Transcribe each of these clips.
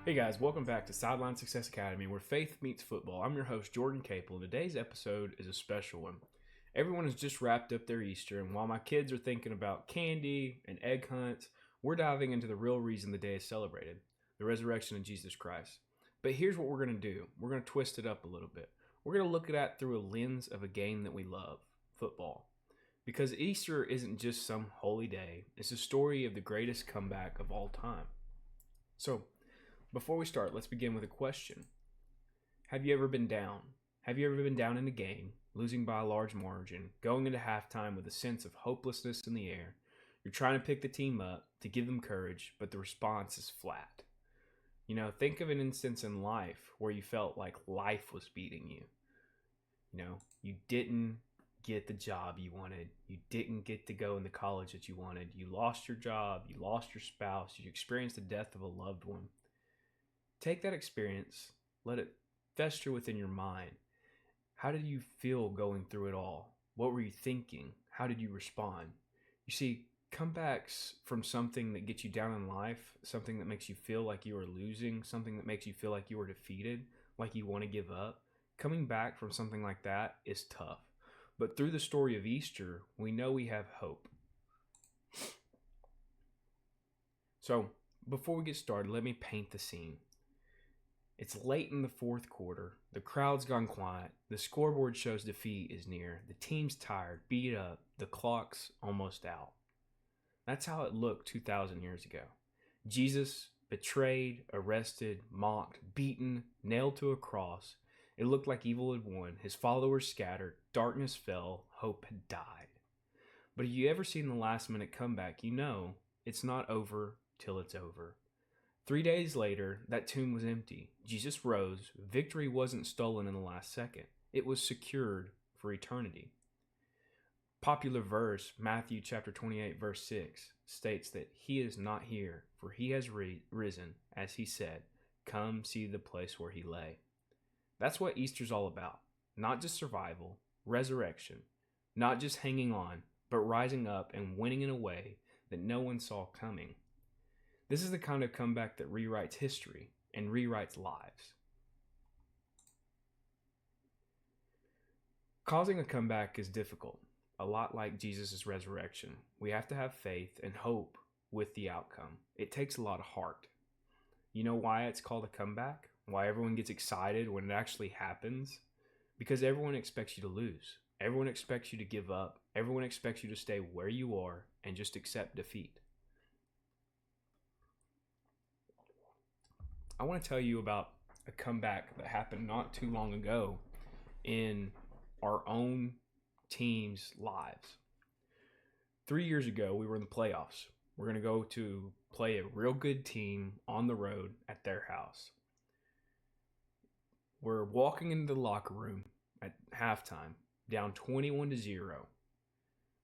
Hey guys, welcome back to Sideline Success Academy, where faith meets football. I'm your host, Jordan Capel, and today's episode is a special one. Everyone has just wrapped up their Easter, and while my kids are thinking about candy and egg hunts, we're diving into the real reason the day is celebrated, the resurrection of Jesus Christ. But here's what we're going to do. We're going to twist it up a little bit. We're going to look at it through a lens of a game that we love, football. Because Easter isn't just some holy day, it's a story of the greatest comeback of all time. So, before we start, let's begin with a question. Have you ever been down? Have you ever been down in a game, losing by a large margin, going into halftime with a sense of hopelessness in the air? You're trying to pick the team up, to give them courage, but the response is flat. Think of an instance in life where you felt like life was beating you. You didn't get the job you wanted. You didn't get to go in the college that you wanted. You lost your job. You lost your spouse. You experienced the death of a loved one. Take that experience, let it fester within your mind. How did you feel going through it all? What were you thinking? How did you respond? You see, comebacks from something that gets you down in life, something that makes you feel like you are losing, something that makes you feel like you are defeated, like you want to give up, coming back from something like that is tough. But through the story of Easter, we know we have hope. So, before we get started, let me paint the scene. It's late in the fourth quarter. The crowd's gone quiet. The scoreboard shows defeat is near. The team's tired, beat up. The clock's almost out. That's how it looked 2,000 years ago. Jesus, betrayed, arrested, mocked, beaten, nailed to a cross. It looked like evil had won. His followers scattered. Darkness fell. Hope had died. But if you ever seen the last-minute comeback, you know it's not over till it's over. 3 days later, that tomb was empty. Jesus rose. Victory wasn't stolen in the last second. It was secured for eternity. Popular verse, Matthew chapter 28, verse 6, states that he is not here, for he has risen, as he said, come see the place where he lay. That's what Easter's all about. Not just survival, resurrection. Not just hanging on, but rising up and winning in a way that no one saw coming. This is the kind of comeback that rewrites history and rewrites lives. Causing a comeback is difficult, a lot like Jesus' resurrection. We have to have faith and hope with the outcome. It takes a lot of heart. You know why it's called a comeback? Why everyone gets excited when it actually happens? Because everyone expects you to lose. Everyone expects you to give up. Everyone expects you to stay where you are and just accept defeat. I want to tell you about a comeback that happened not too long ago in our own team's lives. 3 years ago, we were in the playoffs. We're going to go to play a real good team on the road at their house. We're walking into the locker room at halftime, down 21-0.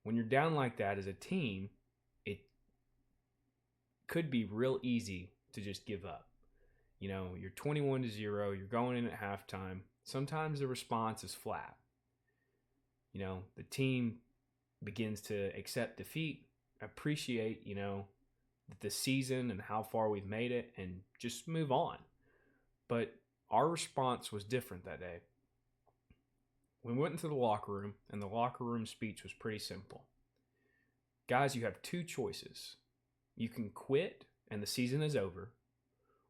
When you're down like that as a team, it could be real easy to just give up. You're 21-0, you're going in at halftime. Sometimes the response is flat. The team begins to accept defeat, appreciate, the season and how far we've made it, and just move on. But our response was different that day. We went into the locker room, and the locker room speech was pretty simple. Guys, you have two choices. You can quit, and the season is over,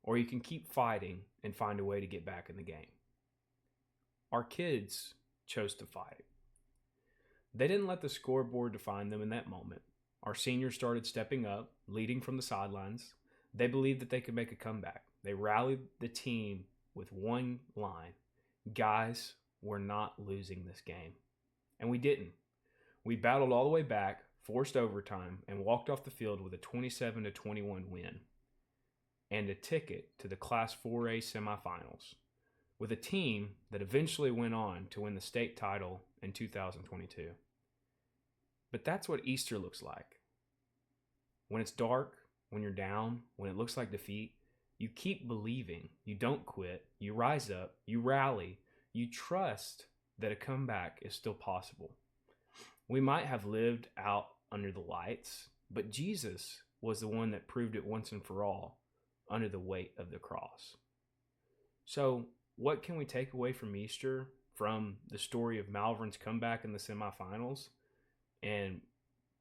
or you can keep fighting and find a way to get back in the game. Our kids chose to fight. They didn't let the scoreboard define them in that moment. Our seniors started stepping up, leading from the sidelines. They believed that they could make a comeback. They rallied the team with one line. Guys, we're not losing this game. And we didn't. We battled all the way back, forced overtime, and walked off the field with a 27-21 win. And a ticket to the Class 4A semifinals, with a team that eventually went on to win the state title in 2022. But that's what Easter looks like. When it's dark, when you're down, when it looks like defeat, you keep believing, you don't quit, you rise up, you rally, you trust that a comeback is still possible. We might have lived out under the lights, but Jesus was the one that proved it once and for all. under the weight of the cross. So, what can we take away from Easter, from the story of Malvern's comeback in the semifinals, and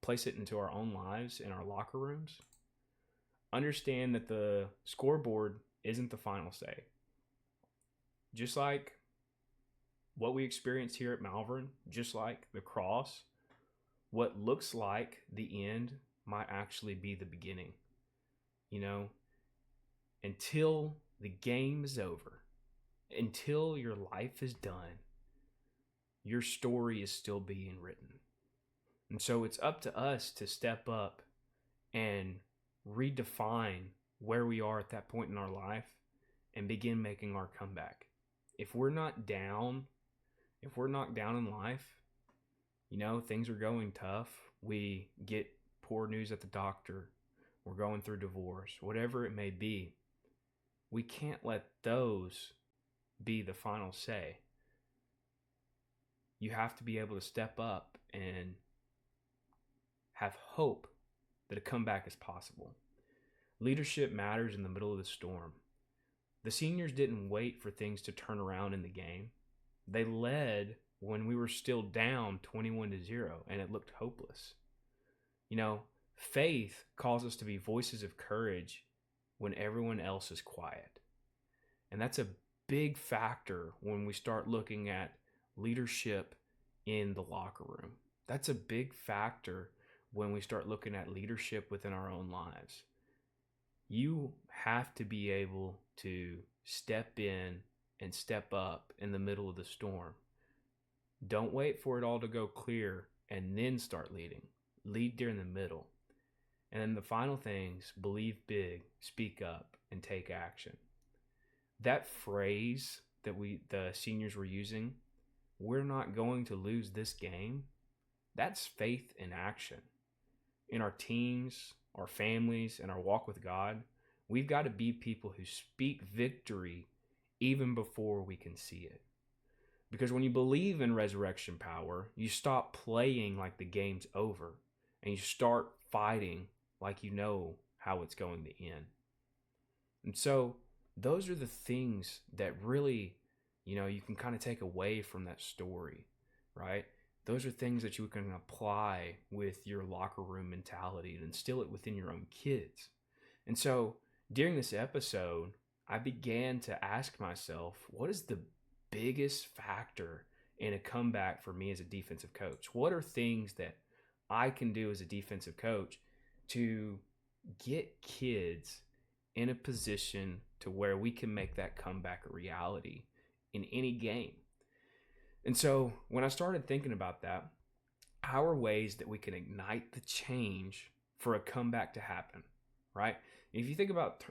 place it into our own lives, in our locker rooms? Understand that the scoreboard isn't the final say. Just like what we experienced here at Malvern, just like the cross, what looks like the end might actually be the beginning. You know, until the game is over, until your life is done, your story is still being written. And so it's up to us to step up and redefine where we are at that point in our life and begin making our comeback. If we're not down, if we're knocked down in life, you know, things are going tough. We get poor news at the doctor. We're going through divorce, whatever it may be. We can't let those be the final say. You have to be able to step up and have hope that a comeback is possible. Leadership matters in the middle of the storm. The seniors didn't wait for things to turn around in the game. They led when we were still down 21-0 and it looked hopeless. You know, faith calls us to be voices of courage when everyone else is quiet. And that's a big factor when we start looking at leadership in the locker room. That's a big factor when we start looking at leadership within our own lives. You have to be able to step in and step up in the middle of the storm. Don't wait for it all to go clear and then start leading. Lead during the middle. And then the final things, believe big, speak up, and take action. That phrase that the seniors were using, we're not going to lose this game, that's faith in action. In our teams, our families, and our walk with God, we've got to be people who speak victory even before we can see it. Because when you believe in resurrection power, you stop playing like the game's over and you start fighting like you know how it's going to end. And so those are the things that really, you know, you can kind of take away from that story, right? Those are things that you can apply with your locker room mentality and instill it within your own kids. And so during this episode, I began to ask myself, what is the biggest factor in a comeback for me as a defensive coach? What are things that I can do as a defensive coach to get kids in a position to where we can make that comeback a reality in any game? And so when I started thinking about that, how are ways that we can ignite the change for a comeback to happen, right? If you think about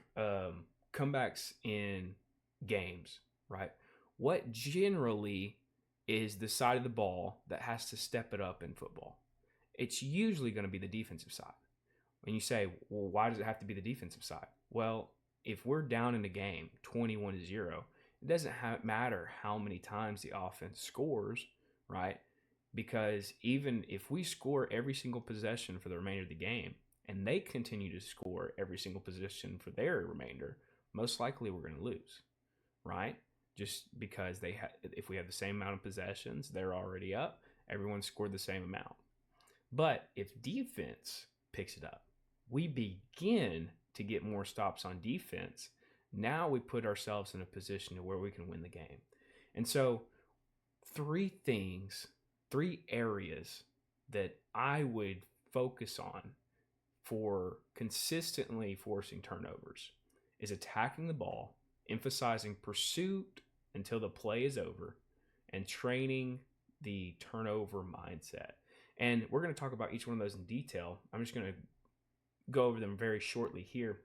comebacks in games, right? What generally is the side of the ball that has to step it up in football? It's usually going to be the defensive side. When you say, well, why does it have to be the defensive side? Well, if we're down in a game 21-0, it doesn't matter how many times the offense scores, right? Because even if we score every single possession for the remainder of the game and they continue to score every single possession for their remainder, most likely we're going to lose, right? Just because if we have the same amount of possessions, they're already up. Everyone scored the same amount. But if defense picks it up, we begin to get more stops on defense. Now we put ourselves in a position to where we can win the game. And so 3 areas that I would focus on for consistently forcing turnovers is attacking the ball, emphasizing pursuit until the play is over, and training the turnover mindset. And we're going to talk about each one of those in detail. I'm just going to go over them very shortly here.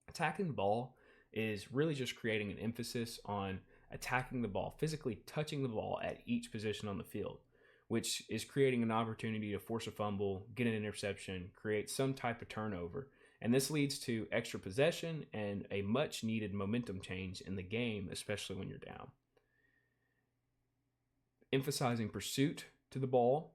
Attacking the ball is really just creating an emphasis on attacking the ball, physically touching the ball at each position on the field, which is creating an opportunity to force a fumble, get an interception, create some type of turnover. And this leads to extra possession and a much needed momentum change in the game, especially when you're down. Emphasizing pursuit to the ball.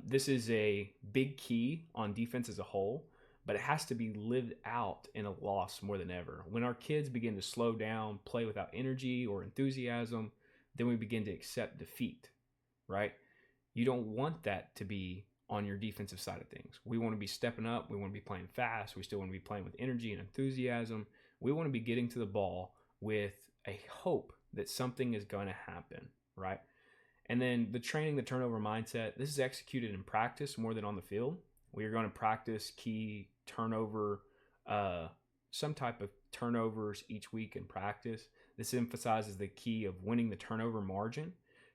This is a big key on defense as a whole, but it has to be lived out in a loss more than ever. When our kids begin to slow down, play without energy or enthusiasm, then we begin to accept defeat, right? You don't want that to be on your defensive side of things. We want to be stepping up. We want to be playing fast. We still want to be playing with energy and enthusiasm. We want to be getting to the ball with a hope that something is going to happen, right? And then the training the turnover mindset, this is executed in practice more than on the field. We are going to practice key turnover, some type of turnovers each week in practice. This emphasizes the key of winning the turnover margin.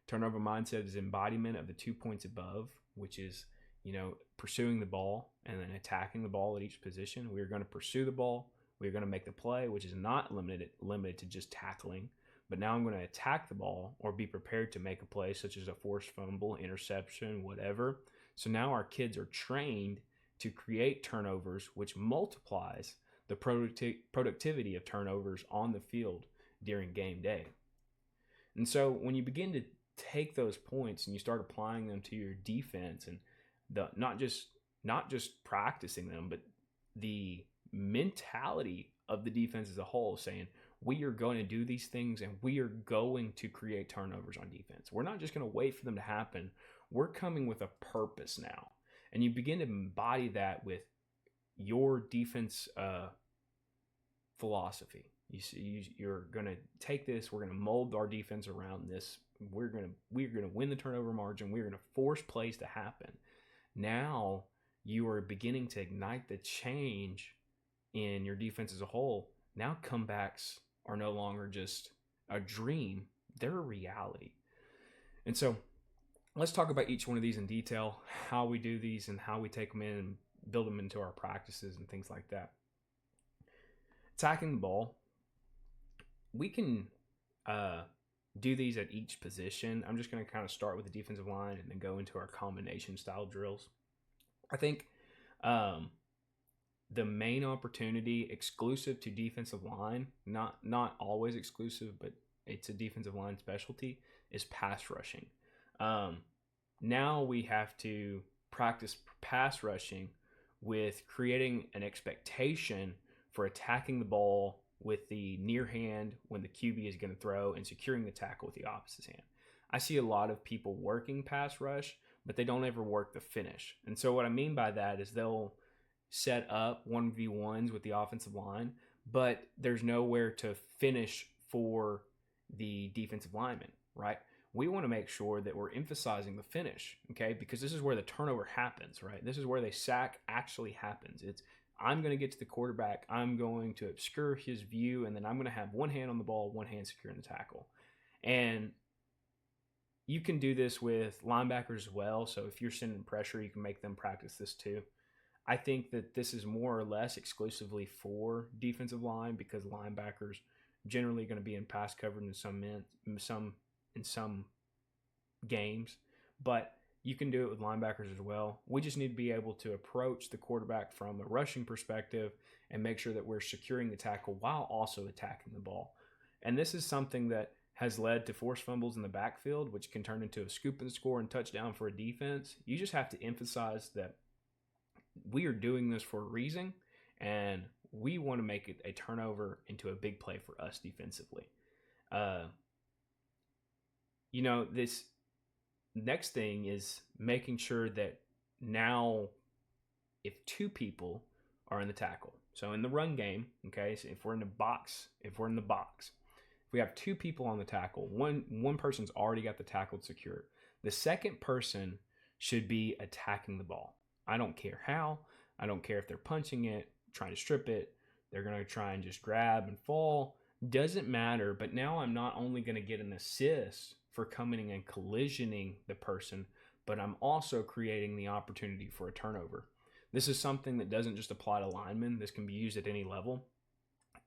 Turnover mindset is embodiment of the 2 points above, which is, pursuing the ball and then attacking the ball at each position. We are going to pursue the ball. We're going to make the play, which is not limited to just tackling. But now I'm going to attack the ball or be prepared to make a play, such as a forced fumble, interception, whatever. So now our kids are trained to create turnovers, which multiplies the productivity of turnovers on the field during game day. And so when you begin to take those points and you start applying them to your defense, and not just practicing them, but the mentality of the defense as a whole, saying we are going to do these things and we are going to create turnovers on defense. We're not just going to wait for them to happen. We're coming with a purpose now. And you begin to embody that with your defense philosophy. You're going to take this. We're going to mold our defense around this. We're going to win the turnover margin. We're going to force plays to happen. Now you are beginning to ignite the change in your defense as a whole. Now comebacks are no longer just a dream. They're a reality. And so let's talk about each one of these in detail, how we do these and how we take them in and build them into our practices and things like that. Attacking the ball. We can do these at each position. I'm just going to kind of start with the defensive line and then go into our combination style drills. I think the main opportunity exclusive to defensive line, not always exclusive, but it's a defensive line specialty, is pass rushing. Now we have to practice pass rushing with creating an expectation for attacking the ball with the near hand when the QB is going to throw and securing the tackle with the opposite hand. I see a lot of people working pass rush, but they don't ever work the finish. And so what I mean by that is they'll set up 1v1s with the offensive line, but there's nowhere to finish for the defensive lineman, right? We want to make sure that we're emphasizing the finish, okay? Because this is where the turnover happens, right? This is where the sack actually happens. It's I'm going to get to the quarterback, I'm going to obscure his view, and then I'm going to have one hand on the ball, one hand securing the tackle. And you can do this with linebackers as well. So if you're sending pressure, you can make them practice this too. I think that this is more or less exclusively for defensive line because linebackers generally going to be in pass coverage in some games, but you can do it with linebackers as well. We just need to be able to approach the quarterback from a rushing perspective and make sure that we're securing the tackle while also attacking the ball. And this is something that has led to forced fumbles in the backfield, which can turn into a scoop and score and touchdown for a defense. You just have to emphasize that we are doing this for a reason, and we want to make it a turnover into a big play for us defensively. This next thing is making sure that now if two people are in the tackle, so in the run game, okay, so if we're in the box, if we have two people on the tackle, one person's already got the tackle secured. The second person should be attacking the ball. I don't care how. I don't care if they're punching it, trying to strip it. They're going to try and just grab and fall. Doesn't matter. But now I'm not only going to get an assist for coming and collisioning the person, but I'm also creating the opportunity for a turnover. This is something that doesn't just apply to linemen. This can be used at any level.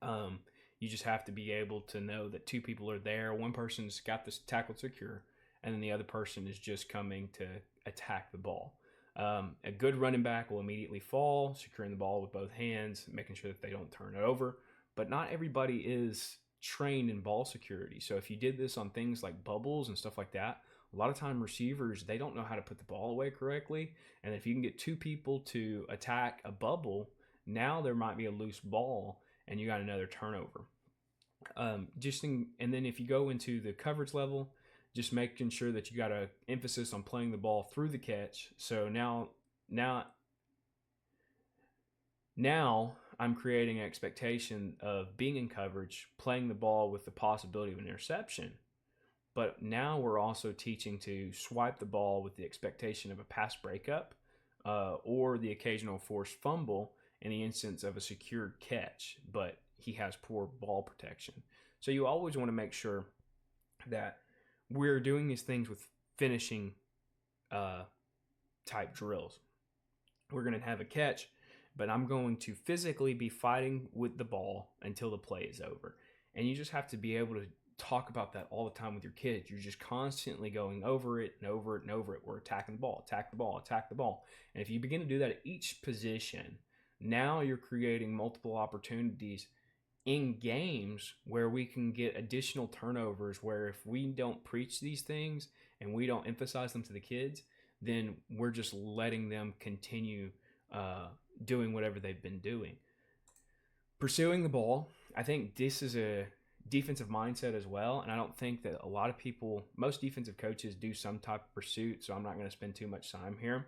You just have to be able to know that two people are there. One person's got this tackle secure, and then the other person is just coming to attack the ball. A good running back will immediately fall, securing the ball with both hands, making sure that they don't turn it over. But not everybody is trained in ball security. So if you did this on things like bubbles and stuff like that, a lot of time receivers, they don't know how to put the ball away correctly. And if you can get two people to attack a bubble, Now there might be a loose ball and you got another turnover. And then if you go into the coverage level, just making sure that you got a emphasis on playing the ball through the catch. So now I'm creating an expectation of being in coverage, playing the ball with the possibility of an interception. But now we're also teaching to swipe the ball with the expectation of a pass breakup or the occasional forced fumble in the instance of a secured catch, but he has poor ball protection. So you always want to make sure that we're doing these things with finishing type drills. We're going to have a catch, but I'm going to physically be fighting with the ball until the play is over. And you just have to be able to talk about that all the time with your kids. You're just constantly going over it and over it and over it. We're attacking the ball, attack the ball, attack the ball. And if you begin to do that at each position, now you're creating multiple opportunities in games where we can get additional turnovers, where if we don't preach these things and we don't emphasize them to the kids, then we're just letting them continue doing whatever they've been doing. Pursuing the ball, I think this is a defensive mindset as well, and I don't think that a lot of people, most defensive coaches do some type of pursuit, so I'm not going to spend too much time here.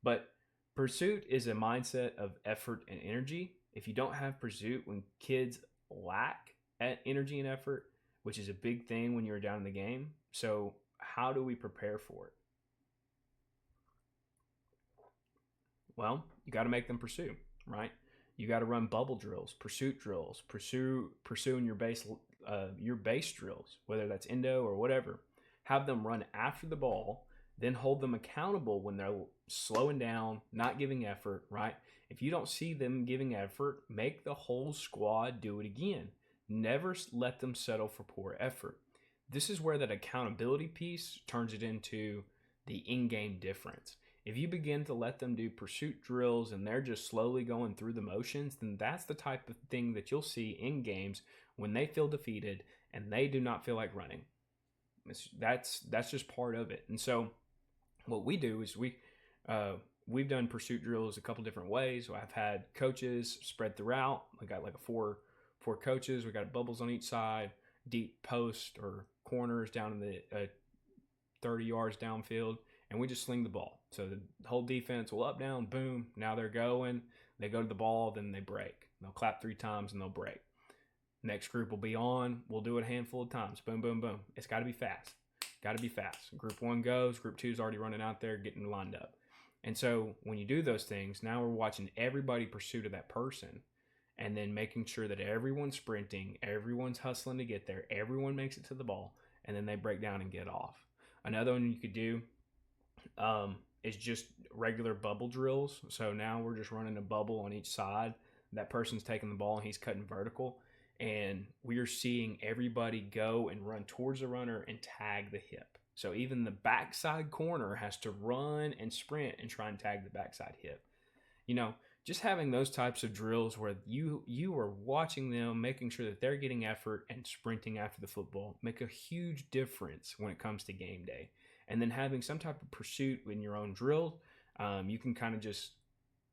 But pursuit is a mindset of effort and energy. If you don't have pursuit, when kids lack energy and effort, which is a big thing when you're down in the game, so how do we prepare for it? Well, you got to make them pursue, right? You got to run bubble drills, pursuit drills, pursuing your base drills, whether that's endo or whatever. Have them run after the ball, then hold them accountable when they're slowing down, not giving effort, right? If you don't see them giving effort, make the whole squad do it again. Never let them settle for poor effort. This is where that accountability piece turns it into the in-game difference. If you begin to let them do pursuit drills and they're just slowly going through the motions, then that's the type of thing that you'll see in games when they feel defeated and they do not feel like running. That's just part of it. And so what we do is we've done pursuit drills a couple different ways. So I've had coaches spread throughout. We got like four coaches. We got bubbles on each side, deep post or corners down in the 30 yards downfield, and we just sling the ball. So the whole defense will up, down, boom. Now they're going. They go to the ball, then they break. They'll clap 3 times and they'll break. Next group will be on. We'll do it a handful of times. Boom, boom, boom. It's got to be fast. Got to be fast. Group 1 goes. Group 2 is already running out there, getting lined up. And so when you do those things, now we're watching everybody pursue to that person and then making sure that everyone's sprinting, everyone's hustling to get there, everyone makes it to the ball, and then they break down and get off. Another one you could do is just regular bubble drills. So now we're just running a bubble on each side. That person's taking the ball and he's cutting vertical. And we are seeing everybody go and run towards the runner and tag the hip. So even the backside corner has to run and sprint and try and tag the backside hip. You know, just having those types of drills where you are watching them, making sure that they're getting effort and sprinting after the football, make a huge difference when it comes to game day. And then having some type of pursuit in your own drill, you can kind of just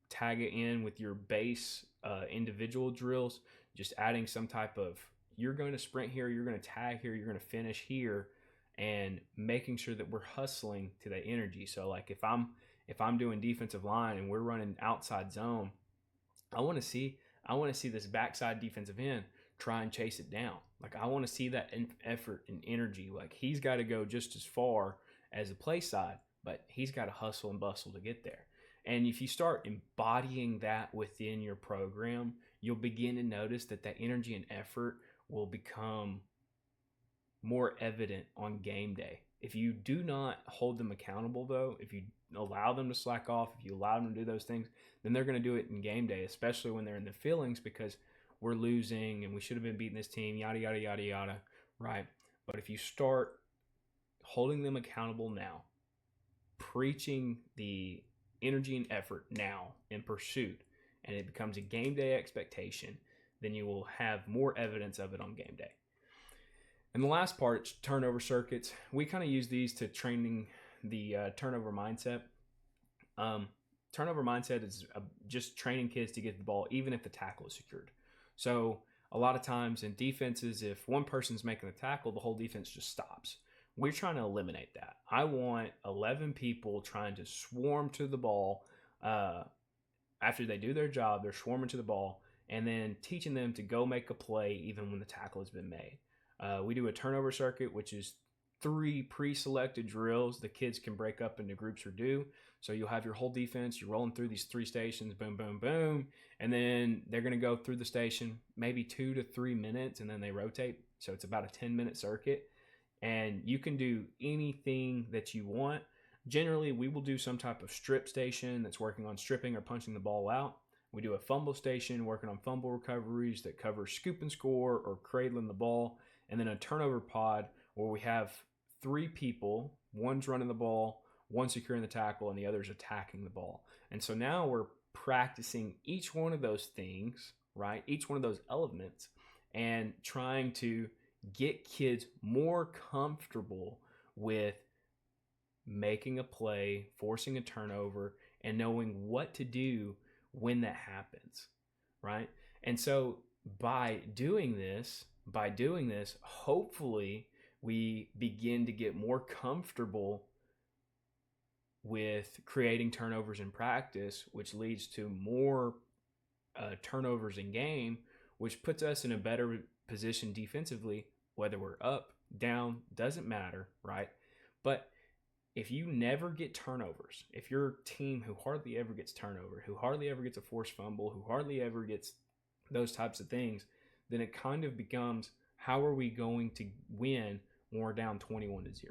tag it in with your base individual drills, just adding some type of, you're going to sprint here, you're going to tag here, you're going to finish here, and making sure that we're hustling to that energy. So like if I'm doing defensive line and we're running outside zone, I want to see this backside defensive end try and chase it down. Like I want to see that effort and energy. Like he's got to go just as far as the play side, but he's got to hustle and bustle to get there. And if you start embodying that within your program, you'll begin to notice that energy and effort will become more evident on game day. If you do not hold them accountable, though, if you allow them to slack off, if you allow them to do those things, then they're going to do it in game day, especially when they're in their feelings because we're losing and we should have been beating this team, yada, yada, yada, yada, right? But if you start holding them accountable now, preaching the energy and effort now in pursuit, and it becomes a game day expectation, then you will have more evidence of it on game day. And the last part is turnover circuits. We kind of use these to training the turnover mindset. turnover mindset is just training kids to get the ball, even if the tackle is secured. So a lot of times in defenses, if one person's making the tackle, the whole defense just stops. We're trying to eliminate that. I want 11 people trying to swarm to the ball. After they do their job, they're swarming to the ball, and then teaching them to go make a play even when the tackle has been made. We do a turnover circuit, which is 3 pre-selected drills the kids can break up into groups or do. So you'll have your whole defense, you're rolling through these 3 stations, boom, boom, boom, and then they're going to go through the station maybe 2 to 3 minutes, and then they rotate. So it's about a 10-minute circuit, and you can do anything that you want. Generally, we will do some type of strip station that's working on stripping or punching the ball out. We do a fumble station working on fumble recoveries that cover scoop and score or cradling the ball, and then a turnover pod where we have 3 people, one's running the ball, one securing the tackle, and the other's attacking the ball. And so now we're practicing each one of those things, right? Each one of those elements, and trying to get kids more comfortable with making a play, forcing a turnover, and knowing what to do when that happens, right? And so by doing this, hopefully we begin to get more comfortable with creating turnovers in practice, which leads to more turnovers in game, which puts us in a better position defensively, whether we're up, down, doesn't matter, right? But if you never get turnovers, if you're a team who hardly ever gets turnover, who hardly ever gets a forced fumble, who hardly ever gets those types of things, then it kind of becomes, how are we going to win when we're down 21-0,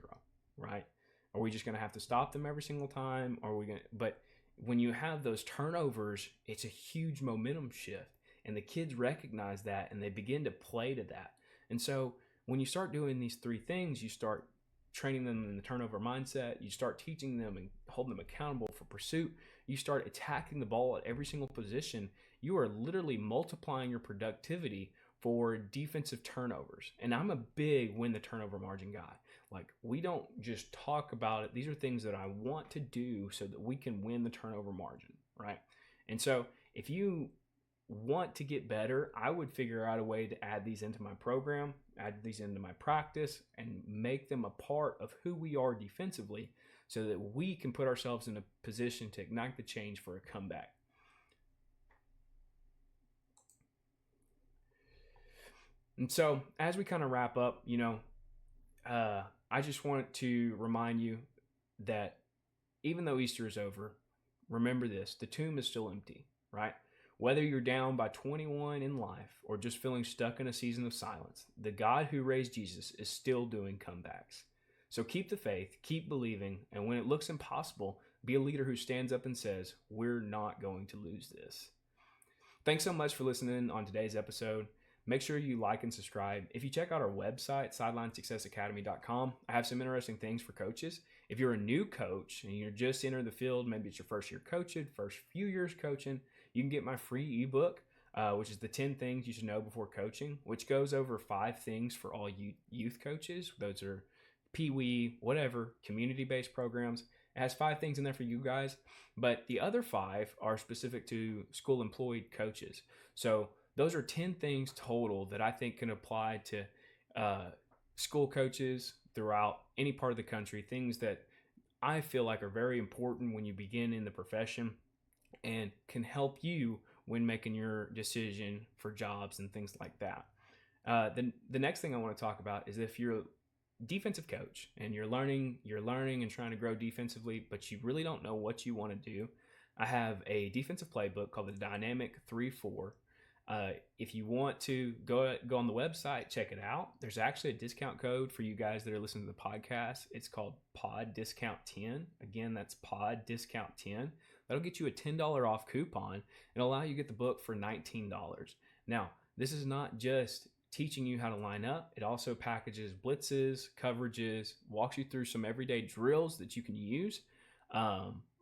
right? Are we just going to have to stop them every single time? Are we going to, but when you have those turnovers, it's a huge momentum shift, and the kids recognize that and they begin to play to that. And so when you start doing these 3 things, you start training them in the turnover mindset, you start teaching them and holding them accountable for pursuit, you start attacking the ball at every single position, you are literally multiplying your productivity for defensive turnovers. And I'm a big win the turnover margin guy. Like, we don't just talk about it. These are things that I want to do so that we can win the turnover margin, right? And so if you want to get better, I would figure out a way to add these into my program, add these into my practice, and make them a part of who we are defensively so that we can put ourselves in a position to ignite the change for a comeback. And so as we kind of wrap up, I just want to remind you that even though Easter is over, remember this: the tomb is still empty, right? Whether you're down by 21 in life or just feeling stuck in a season of silence, the God who raised Jesus is still doing comebacks. So keep the faith, keep believing, and when it looks impossible, be a leader who stands up and says, we're not going to lose this. Thanks so much for listening on today's episode. Make sure you like and subscribe. If you check out our website, sidelinesuccessacademy.com, I have some interesting things for coaches. If you're a new coach and you're just entering the field, maybe it's your first year coaching, first few years coaching, you can get my free ebook, which is the 10 things you should know before coaching, which goes over 5 things for all youth coaches. Those are Pee-wee, whatever, community-based programs. It has 5 things in there for you guys, but the other 5 are specific to school-employed coaches. So those are 10 things total that I think can apply to school coaches throughout any part of the country, things that I feel like are very important when you begin in the profession and can help you when making your decision for jobs and things like that. The next thing I want to talk about is if you're a defensive coach and you're learning and trying to grow defensively, but you really don't know what you want to do, I have a defensive playbook called the Dynamic 3-4. If you want to go on the website, check it out. There's actually a discount code for you guys that are listening to the podcast. It's called Pod Discount 10. Again, that's Pod Discount 10. That'll get you a $10 off coupon and allow you to get the book for $19. Now, this is not just teaching you how to line up. It also packages blitzes, coverages, walks you through some everyday drills that you can use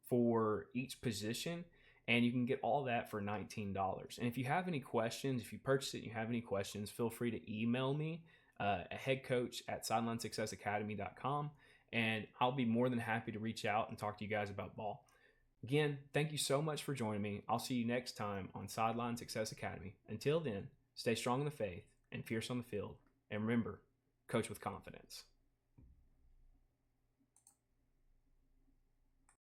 for each position. And you can get all that for $19. And if you have any questions, if you purchase it and you have any questions, feel free to email me at headcoach@sidelinesuccessacademy.com. And I'll be more than happy to reach out and talk to you guys about ball. Again, thank you so much for joining me. I'll see you next time on Sideline Success Academy. Until then, stay strong in the faith and fierce on the field. And remember, coach with confidence.